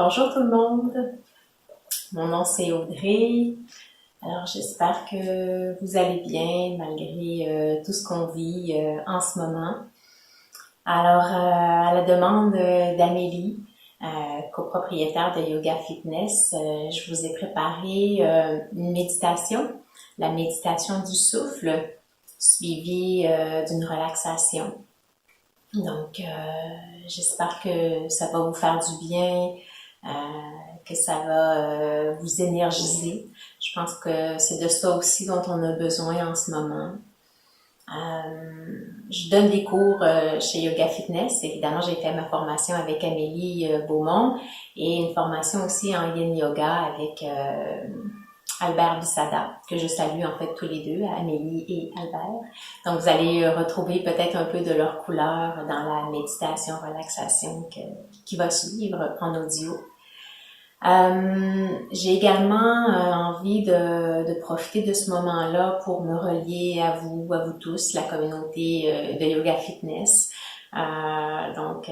Bonjour tout le monde, mon nom c'est Audrey. Alors j'espère que vous allez bien malgré tout ce qu'on vit en ce moment. Alors à la demande d'Amélie, copropriétaire de Yoga Fitness, je vous ai préparé une méditation, la méditation du souffle, suivie d'une relaxation. Donc j'espère que ça va vous faire du bien, que ça va vous énergiser. Je pense que c'est de ça aussi dont on a besoin en ce moment. Je donne des cours chez Yoga Fitness. Évidemment, j'ai fait ma formation avec Amélie Beaumont et une formation aussi en Yin Yoga avec Albert Bissada, que je salue en fait tous les deux, Amélie et Albert. Donc, vous allez retrouver peut-être un peu de leur couleur dans la méditation, relaxation qui va suivre en audio. J'ai également envie de profiter de ce moment-là pour me relier à vous tous, la communauté de Yoga Fitness. Donc,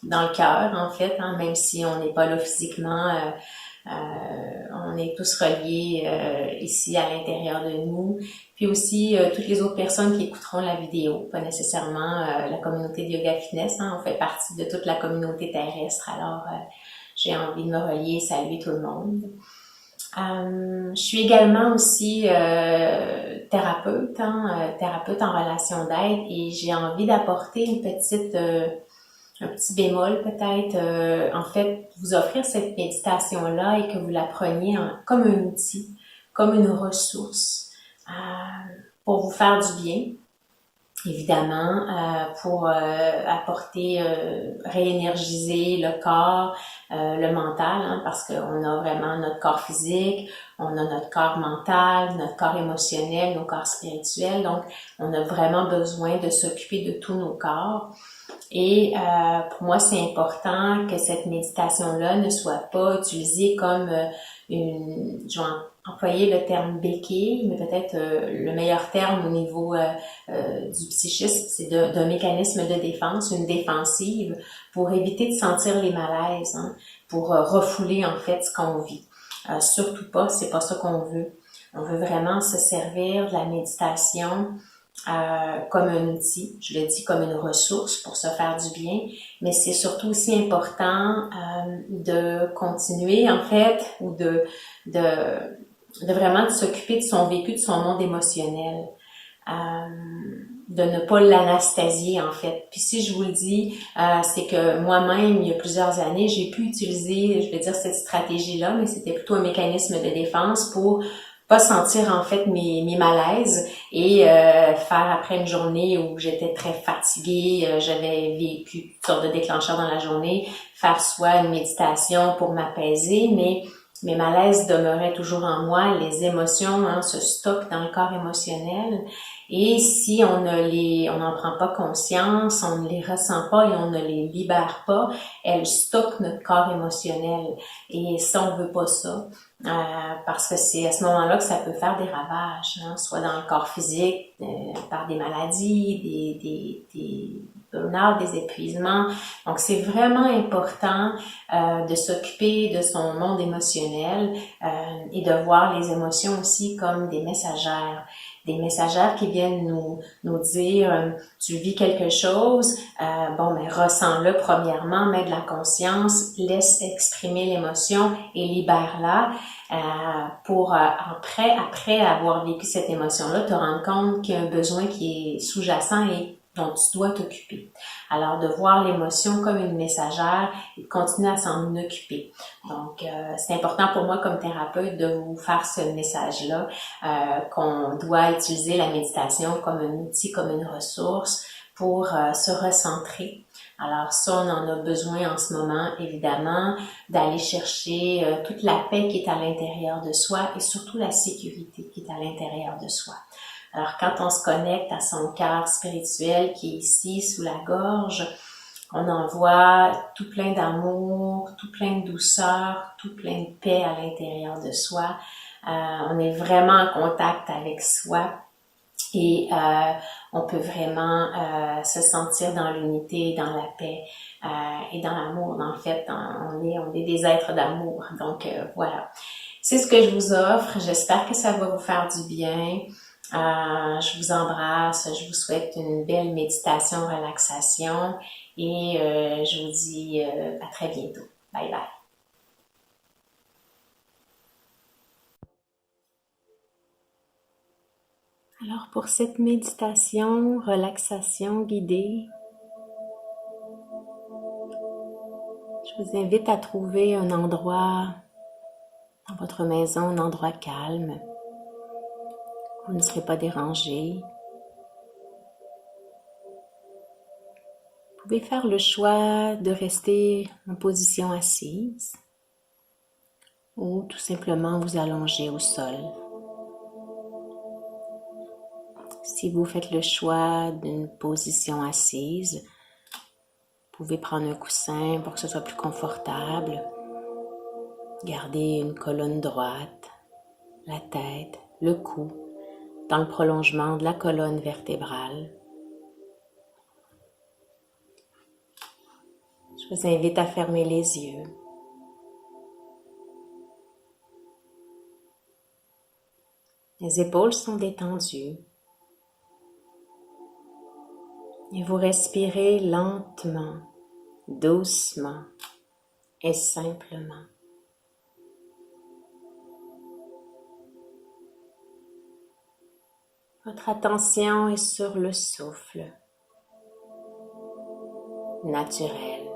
dans le cœur, en fait, hein, même si on n'est pas là physiquement, on est tous reliés ici à l'intérieur de nous. Puis aussi, toutes les autres personnes qui écouteront la vidéo, pas nécessairement la communauté de Yoga Fitness, hein, on fait partie de toute la communauté terrestre. Alors, j'ai envie de me relier et saluer tout le monde. Je suis également aussi thérapeute, thérapeute en relation d'aide, et j'ai envie d'apporter un petit bémol peut-être, en fait, vous offrir cette méditation-là et que vous la preniez comme un outil, comme une ressource pour vous faire du bien, évidemment, pour apporter, réénergiser le corps, le mental, hein, parce qu'on a vraiment notre corps physique, on a notre corps mental, notre corps émotionnel, nos corps spirituels, donc on a vraiment besoin de s'occuper de tous nos corps. Et pour moi, c'est important que cette méditation-là ne soit pas utilisée comme je vais employer le terme béquille, mais peut-être le meilleur terme au niveau du psychisme, c'est d'un mécanisme de défense, une défensive, pour éviter de sentir les malaises, hein, pour refouler en fait ce qu'on vit. Surtout pas, c'est pas ça qu'on veut. On veut vraiment se servir de la méditation comme un outil, je le dis comme une ressource pour se faire du bien, mais c'est surtout aussi important de continuer en fait ou de vraiment de s'occuper de son vécu, de son monde émotionnel, de ne pas l'anastasier en fait. Puis si je vous le dis, c'est que moi-même, il y a plusieurs années, j'ai pu utiliser, je vais dire cette stratégie-là, mais c'était plutôt un mécanisme de défense pour pas sentir en fait mes malaises et faire après une journée où j'étais très fatiguée, j'avais vécu toutes sortes de déclencheurs dans la journée, faire soit une méditation pour m'apaiser, mais mes malaises demeuraient toujours en moi, les émotions se stockent dans le corps émotionnel et si on n'en prend pas conscience, on ne les ressent pas et on ne les libère pas, elles stockent notre corps émotionnel et ça on veut pas ça. Parce que c'est à ce moment-là que ça peut faire des ravages, hein, soit dans le corps physique, par des maladies, des burn-out, des épuisements. Donc, c'est vraiment important de s'occuper de son monde émotionnel et de voir les émotions aussi comme des messagères qui viennent nous dire tu vis quelque chose, mais ressens-le premièrement, mets de la conscience, laisse exprimer l'émotion et libère-la pour après avoir vécu cette émotion-là, te rendre compte qu'il y a un besoin qui est sous-jacent et dont tu dois t'occuper. Alors, de voir l'émotion comme une messagère et de continuer à s'en occuper. Donc, c'est important pour moi comme thérapeute de vous faire ce message-là, qu'on doit utiliser la méditation comme un outil, comme une ressource pour se recentrer. Alors ça, on en a besoin en ce moment, évidemment, d'aller chercher toute la paix qui est à l'intérieur de soi et surtout la sécurité qui est à l'intérieur de soi. Alors, quand on se connecte à son cœur spirituel qui est ici, sous la gorge, on envoie tout plein d'amour, tout plein de douceur, tout plein de paix à l'intérieur de soi. On est vraiment en contact avec soi et on peut vraiment se sentir dans l'unité, dans la paix et dans l'amour. En fait, on est des êtres d'amour. Donc voilà. C'est ce que je vous offre. J'espère que ça va vous faire du bien. Je vous embrasse. Je vous souhaite une belle méditation, relaxation et je vous dis à très bientôt. Bye bye. Alors pour cette méditation, relaxation guidée, je vous invite à trouver un endroit dans votre maison, un endroit calme, où vous ne serez pas dérangé. Vous pouvez faire le choix de rester en position assise ou tout simplement vous allonger au sol. Si vous faites le choix d'une position assise, vous pouvez prendre un coussin pour que ce soit plus confortable. Gardez une colonne droite, la tête, le cou, dans le prolongement de la colonne vertébrale. Je vous invite à fermer les yeux. Les épaules sont détendues. Et vous respirez lentement, doucement et simplement. Votre attention est sur le souffle naturel.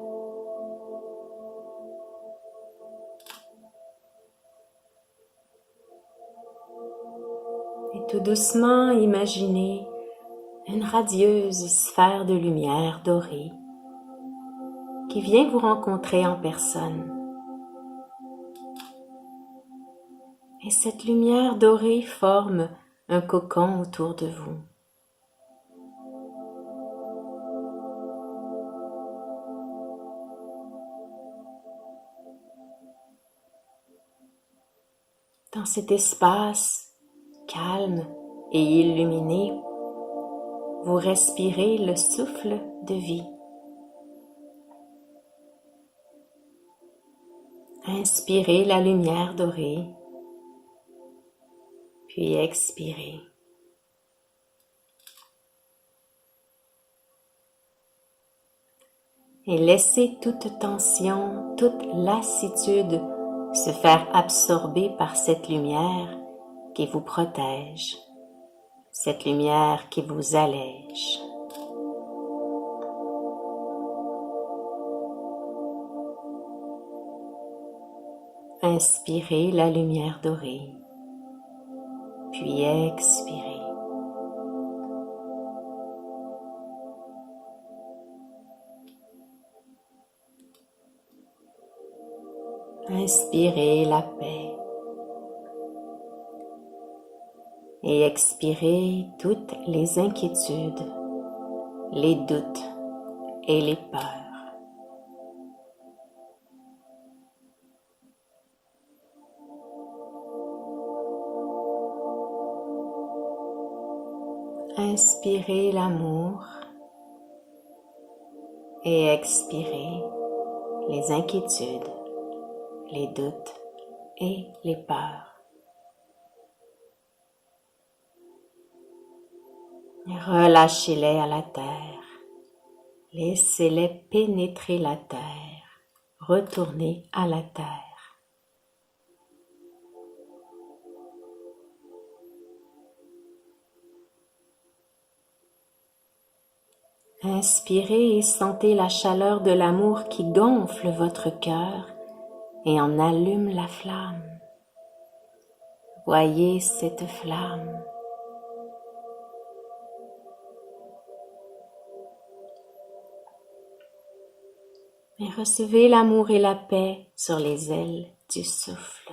Et tout doucement, imaginez une radieuse sphère de lumière dorée qui vient vous rencontrer en personne. Et cette lumière dorée forme un cocon autour de vous. Dans cet espace calme et illuminé, vous respirez le souffle de vie. Inspirez la lumière dorée, puis expirez. Et laissez toute tension, toute lassitude se faire absorber par cette lumière qui vous protège, cette lumière qui vous allège. Inspirez la lumière dorée, puis expirez. Inspirez la paix et expirez toutes les inquiétudes, les doutes et les peurs. Inspirez l'amour et expirez les inquiétudes, les doutes et les peurs. Relâchez-les à la terre. Laissez-les pénétrer la terre. Retournez à la terre. Inspirez et sentez la chaleur de l'amour qui gonfle votre cœur et en allume la flamme. Voyez cette flamme. Et recevez l'amour et la paix sur les ailes du souffle.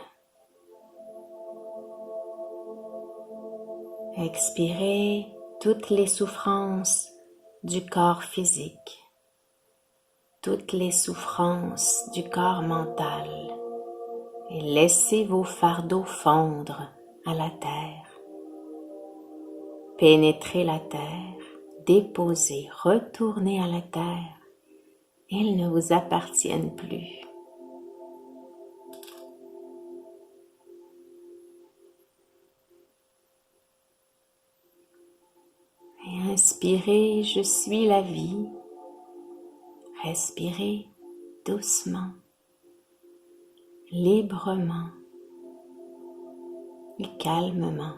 Expirez toutes les souffrances du corps physique, toutes les souffrances du corps mental et laissez vos fardeaux fondre à la terre. Pénétrez la terre déposer, retourner à la terre. Ils ne vous appartiennent plus. Et inspirez, je suis la vie. Respirez doucement, librement et calmement.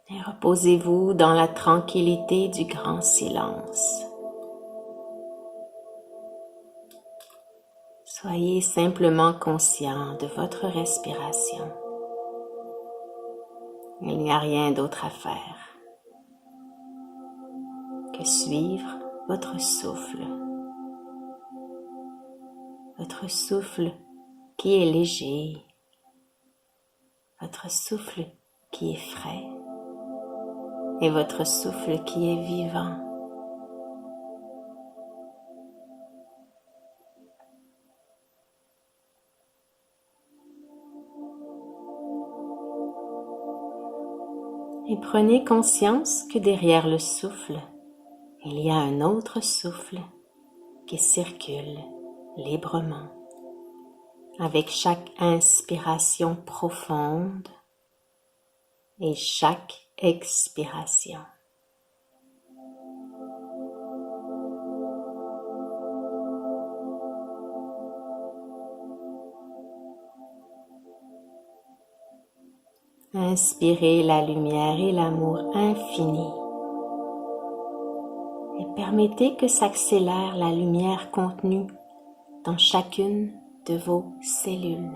Et reposez-vous dans la tranquillité du grand silence. Soyez simplement conscient de votre respiration. Il n'y a rien d'autre à faire que suivre votre souffle qui est léger, votre souffle qui est frais et votre souffle qui est vivant. Et prenez conscience que derrière le souffle, il y a un autre souffle qui circule librement avec chaque inspiration profonde et chaque expiration. Inspirez la lumière et l'amour infini et permettez que s'accélère la lumière contenue dans chacune de vos cellules.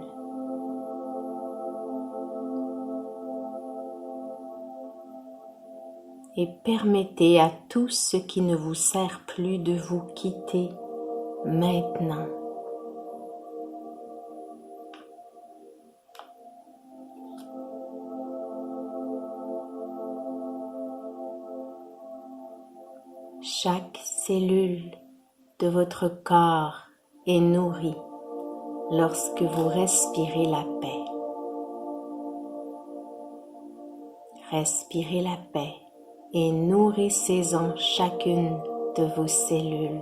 Et permettez à tout ce qui ne vous sert plus de vous quitter maintenant. Chaque cellule de votre corps est nourrie lorsque vous respirez la paix. Respirez la paix et nourrissez-en chacune de vos cellules.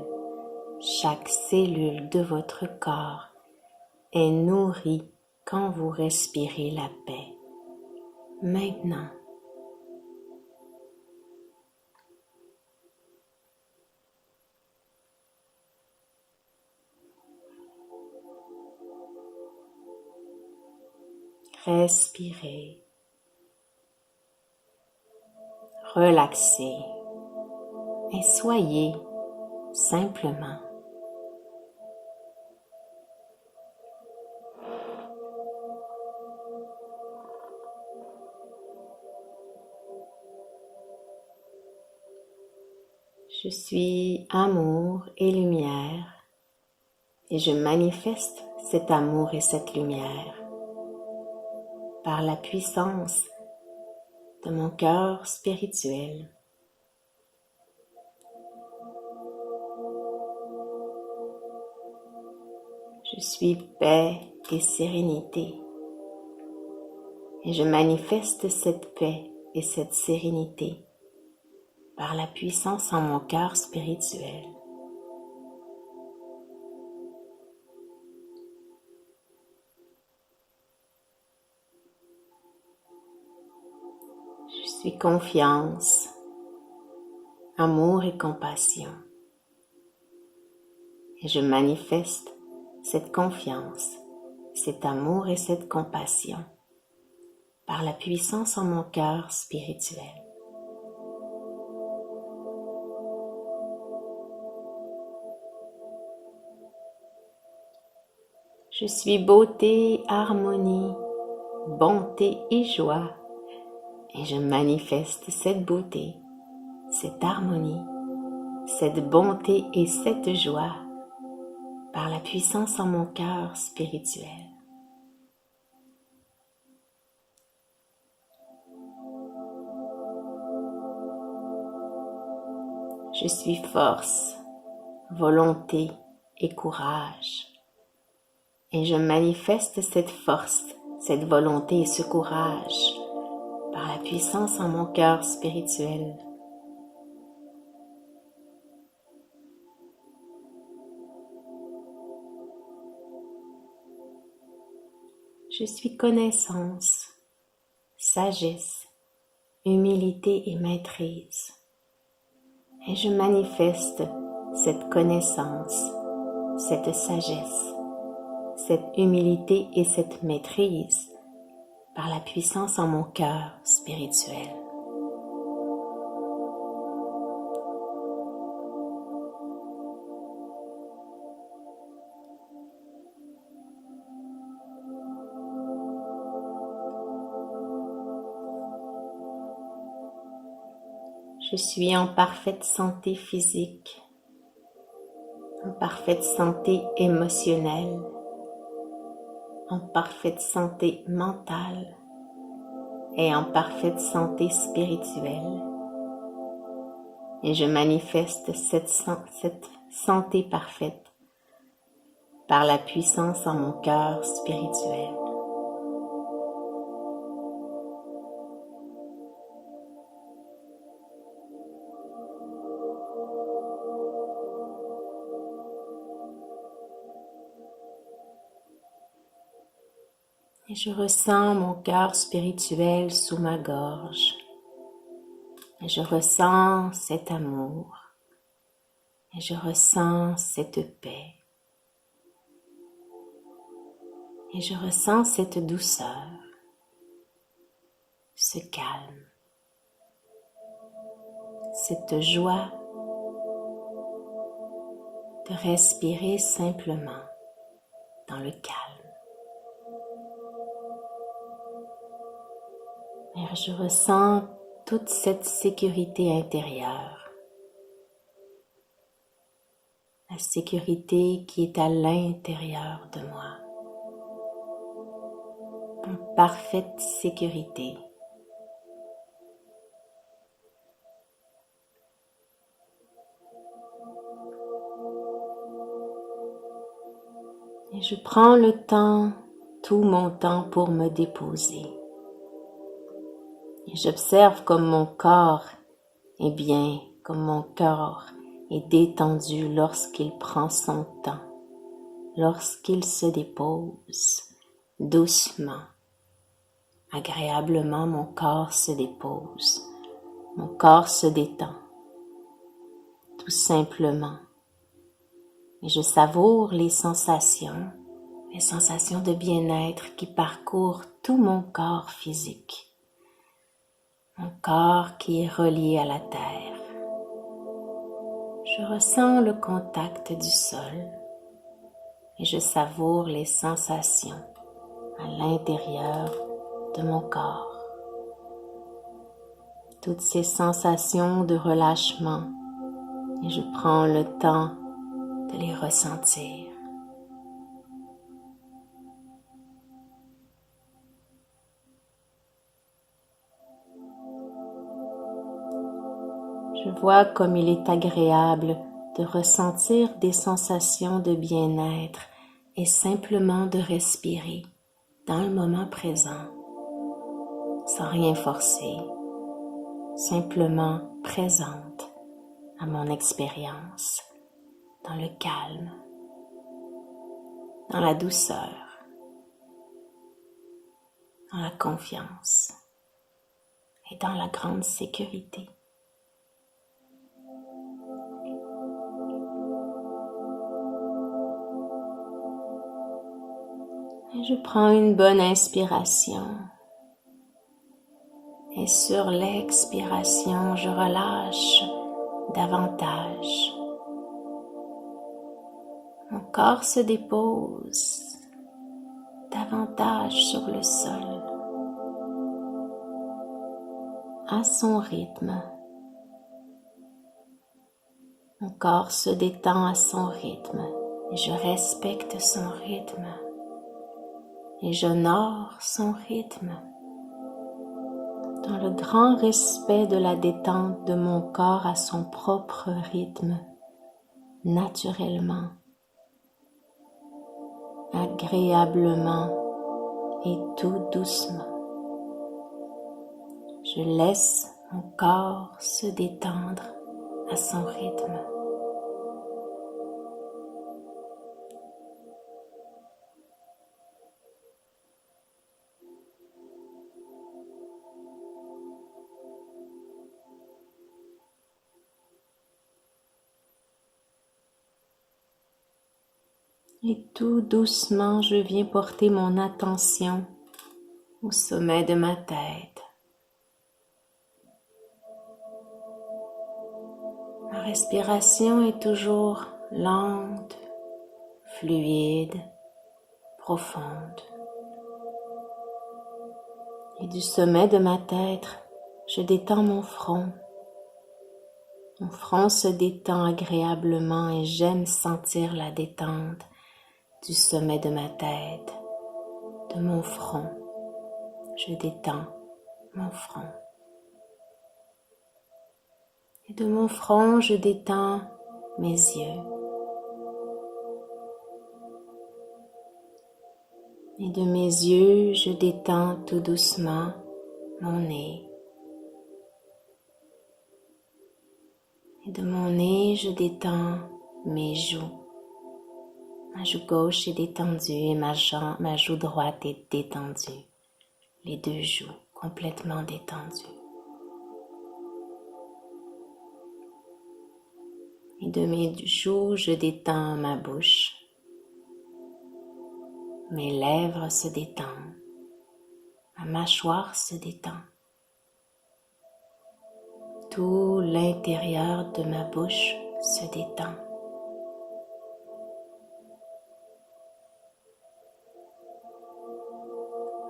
Chaque cellule de votre corps est nourrie quand vous respirez la paix. Maintenant. Respirez, relaxez et soyez simplement. Je suis amour et lumière et je manifeste cet amour et cette lumière par la puissance de mon cœur spirituel. Je suis paix et sérénité et je manifeste cette paix et cette sérénité par la puissance en mon cœur spirituel. Je suis confiance, amour et compassion. Et je manifeste cette confiance, cet amour et cette compassion par la puissance en mon cœur spirituel. Je suis beauté, harmonie, bonté et joie. Et je manifeste cette beauté, cette harmonie, cette bonté et cette joie par la puissance en mon cœur spirituel. Je suis force, volonté et courage. Et je manifeste cette force, cette volonté et ce courage par la puissance en mon cœur spirituel. Je suis connaissance, sagesse, humilité et maîtrise. Et je manifeste cette connaissance, cette sagesse, cette humilité et cette maîtrise par la puissance en mon cœur spirituel. Je suis en parfaite santé physique, en parfaite santé émotionnelle, en parfaite santé mentale et en parfaite santé spirituelle. Et je manifeste cette santé parfaite par la puissance en mon cœur spirituel. Et je ressens mon cœur spirituel sous ma gorge. Et je ressens cet amour. Et je ressens cette paix. Et je ressens cette douceur, ce calme, cette joie de respirer simplement dans le calme. Et je ressens toute cette sécurité intérieure, la sécurité qui est à l'intérieur de moi, en parfaite sécurité. Et je prends le temps, tout mon temps pour me déposer. Et j'observe comme mon corps est bien, comme mon corps est détendu lorsqu'il prend son temps, lorsqu'il se dépose doucement, agréablement mon corps se dépose, mon corps se détend, tout simplement. Et je savoure les sensations de bien-être qui parcourent tout mon corps physique. Mon corps qui est relié à la terre. Je ressens le contact du sol et je savoure les sensations à l'intérieur de mon corps. Toutes ces sensations de relâchement et je prends le temps de les ressentir. Je vois comme il est agréable de ressentir des sensations de bien-être et simplement de respirer dans le moment présent, sans rien forcer, simplement présente à mon expérience, dans le calme, dans la douceur, dans la confiance et dans la grande sécurité. Et je prends une bonne inspiration. Et sur l'expiration, je relâche davantage. Mon corps se dépose davantage sur le sol, à son rythme. Mon corps se détend à son rythme et je respecte son rythme. Et j'honore son rythme dans le grand respect de la détente de mon corps à son propre rythme, naturellement, agréablement et tout doucement. Je laisse mon corps se détendre à son rythme. Et tout doucement, je viens porter mon attention au sommet de ma tête. Ma respiration est toujours lente, fluide, profonde. Et du sommet de ma tête, je détends mon front. Mon front se détend agréablement et j'aime sentir la détente du sommet de ma tête, de mon front. Je détends mon front. Et de mon front, je détends mes yeux. Et de mes yeux, je détends tout doucement mon nez. Et de mon nez, je détends mes joues. Ma joue gauche est détendue et ma joue droite est détendue. Les deux joues complètement détendues. Et de mes joues, je détends ma bouche. Mes lèvres se détendent. Ma mâchoire se détend. Tout l'intérieur de ma bouche se détend.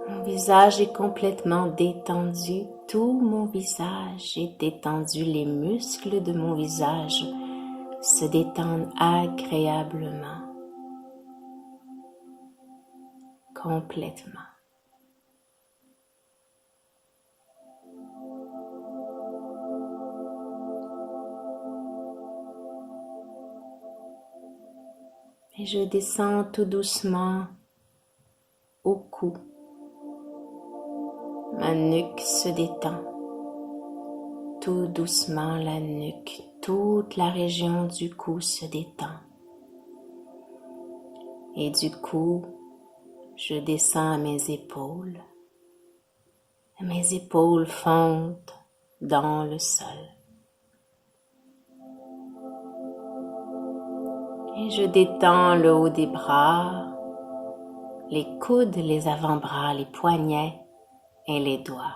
Mon visage est complètement détendu. Tout mon visage est détendu. Les muscles de mon visage se détendent agréablement. Complètement. Et je descends tout doucement au cou. Ma nuque se détend. Tout doucement la nuque, toute la région du cou se détend. Et du cou, je descends à mes épaules. Mes épaules fondent dans le sol. Et je détends le haut des bras, les coudes, les avant-bras, les poignets et les doigts.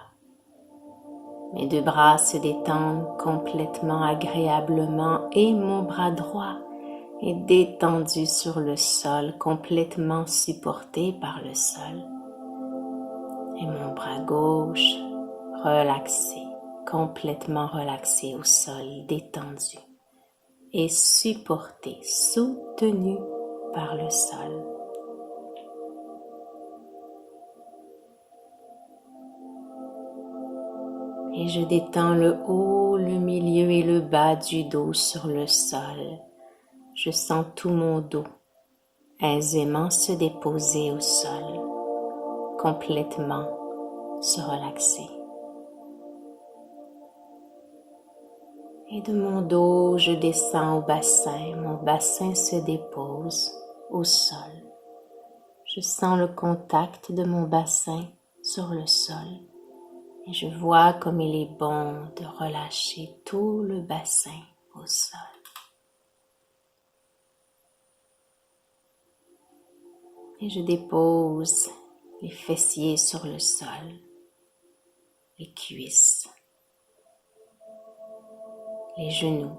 Mes deux bras se détendent complètement agréablement et mon bras droit est détendu sur le sol, complètement supporté par le sol. Et mon bras gauche relaxé, complètement relaxé au sol, détendu et supporté, soutenu par le sol. Et je détends le haut, le milieu et le bas du dos sur le sol. Je sens tout mon dos aisément se déposer au sol, complètement se relaxer. Et de mon dos, je descends au bassin. Mon bassin se dépose au sol. Je sens le contact de mon bassin sur le sol. Et je vois comme il est bon de relâcher tout le bassin au sol. Et je dépose les fessiers sur le sol, les cuisses, les genoux,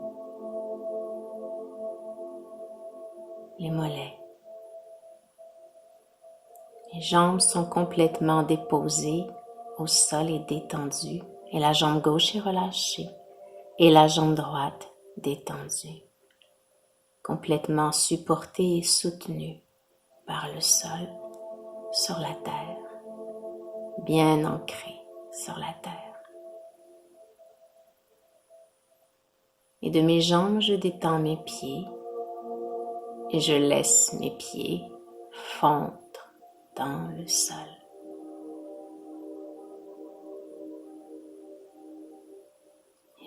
les mollets. Les jambes sont complètement déposées au sol et détendues, et la jambe gauche est relâchée, et la jambe droite détendue, complètement supportée et soutenue par le sol, sur la terre, bien ancrée sur la terre. Et de mes jambes, je détends mes pieds et je laisse mes pieds fondre dans le sol.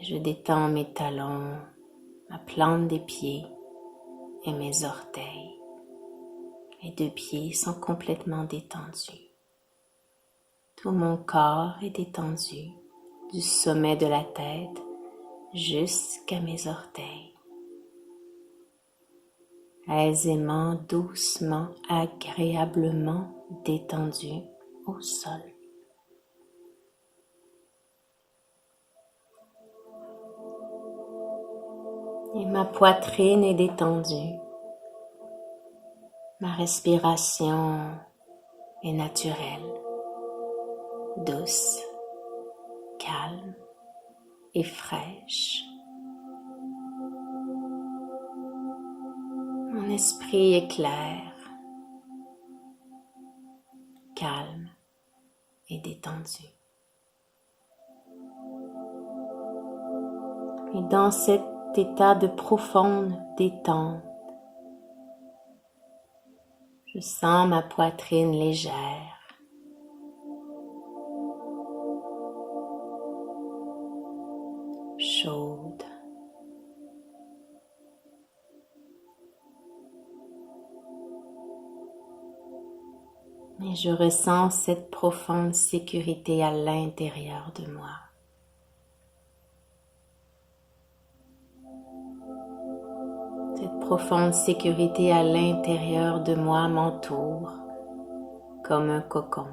Je détends mes talons, ma plante des pieds et mes orteils. Les deux pieds sont complètement détendus. Tout mon corps est détendu, du sommet de la tête jusqu'à mes orteils. Aisément, doucement, agréablement détendu au sol. Et ma poitrine est détendue. Ma respiration est naturelle, douce, calme et fraîche. Mon esprit est clair, calme et détendu. Et dans cet état de profonde détente, je sens ma poitrine légère, chaude. Et je ressens cette profonde sécurité à l'intérieur de moi. Cette profonde sécurité à l'intérieur de moi m'entoure comme un cocon.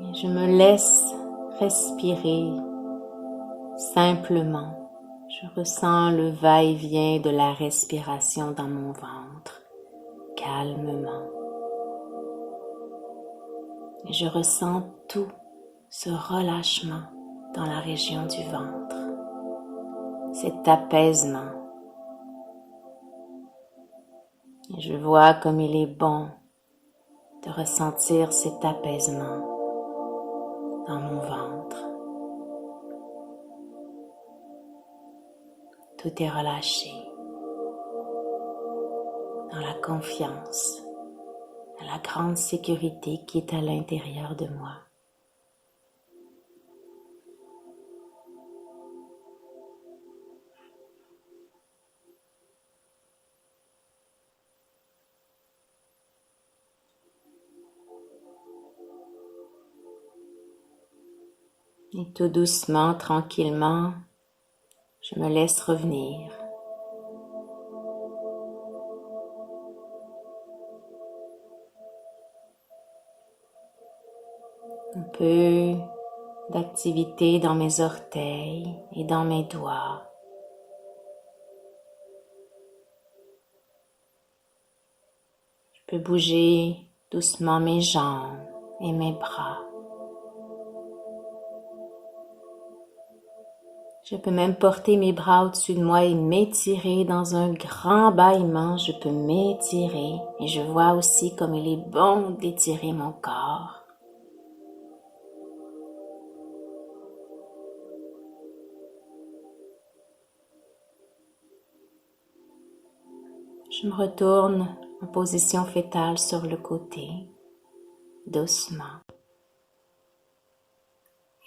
Et je me laisse respirer simplement. Je ressens le va-et-vient de la respiration dans mon ventre, calmement. Et je ressens tout ce relâchement dans la région du ventre, cet apaisement. Et je vois comme il est bon de ressentir cet apaisement dans mon ventre. Tout est relâché dans la confiance, dans la grande sécurité qui est à l'intérieur de moi. Et tout doucement, tranquillement, je me laisse revenir. Un peu d'activité dans mes orteils et dans mes doigts. Je peux bouger doucement mes jambes et mes bras. Je peux même porter mes bras au-dessus de moi et m'étirer dans un grand bâillement. Je peux m'étirer et je vois aussi comme il est bon d'étirer mon corps. Je me retourne en position fétale sur le côté, doucement.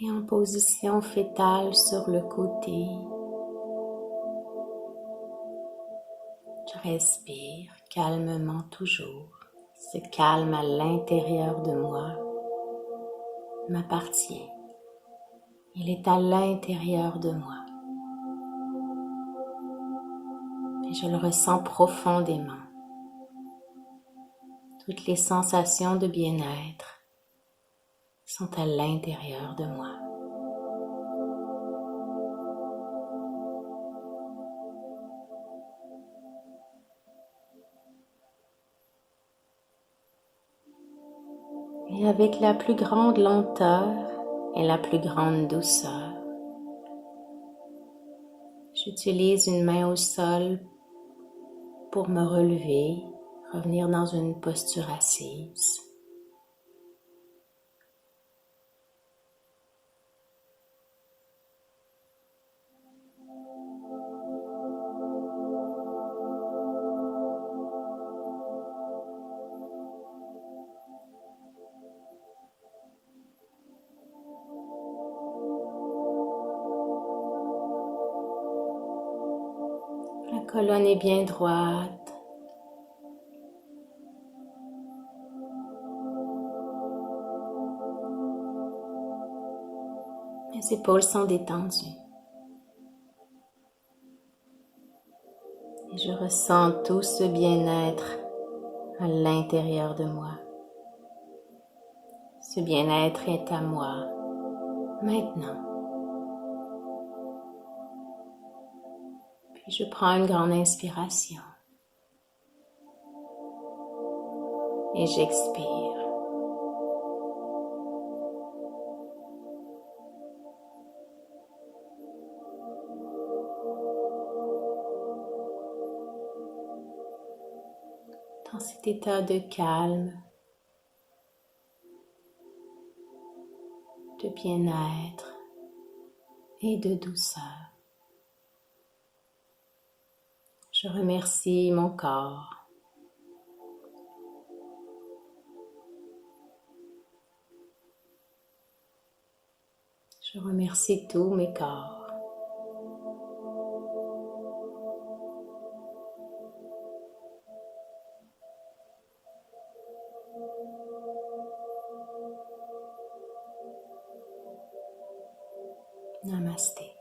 Et en position fétale sur le côté, je respire calmement toujours. Ce calme à l'intérieur de moi m'appartient. Il est à l'intérieur de moi. Et je le ressens profondément. Toutes les sensations de bien-être sont à l'intérieur de moi. Et avec la plus grande lenteur et la plus grande douceur, j'utilise une main au sol pour me relever, revenir dans une posture assise. La colonne est bien droite. Les épaules sont détendues. Et je ressens tout ce bien-être à l'intérieur de moi. Ce bien-être est à moi maintenant. Puis je prends une grande inspiration et j'expire. Dans cet état de calme, de bien-être et de douceur. Je remercie mon corps. Je remercie tous mes corps. Namasté.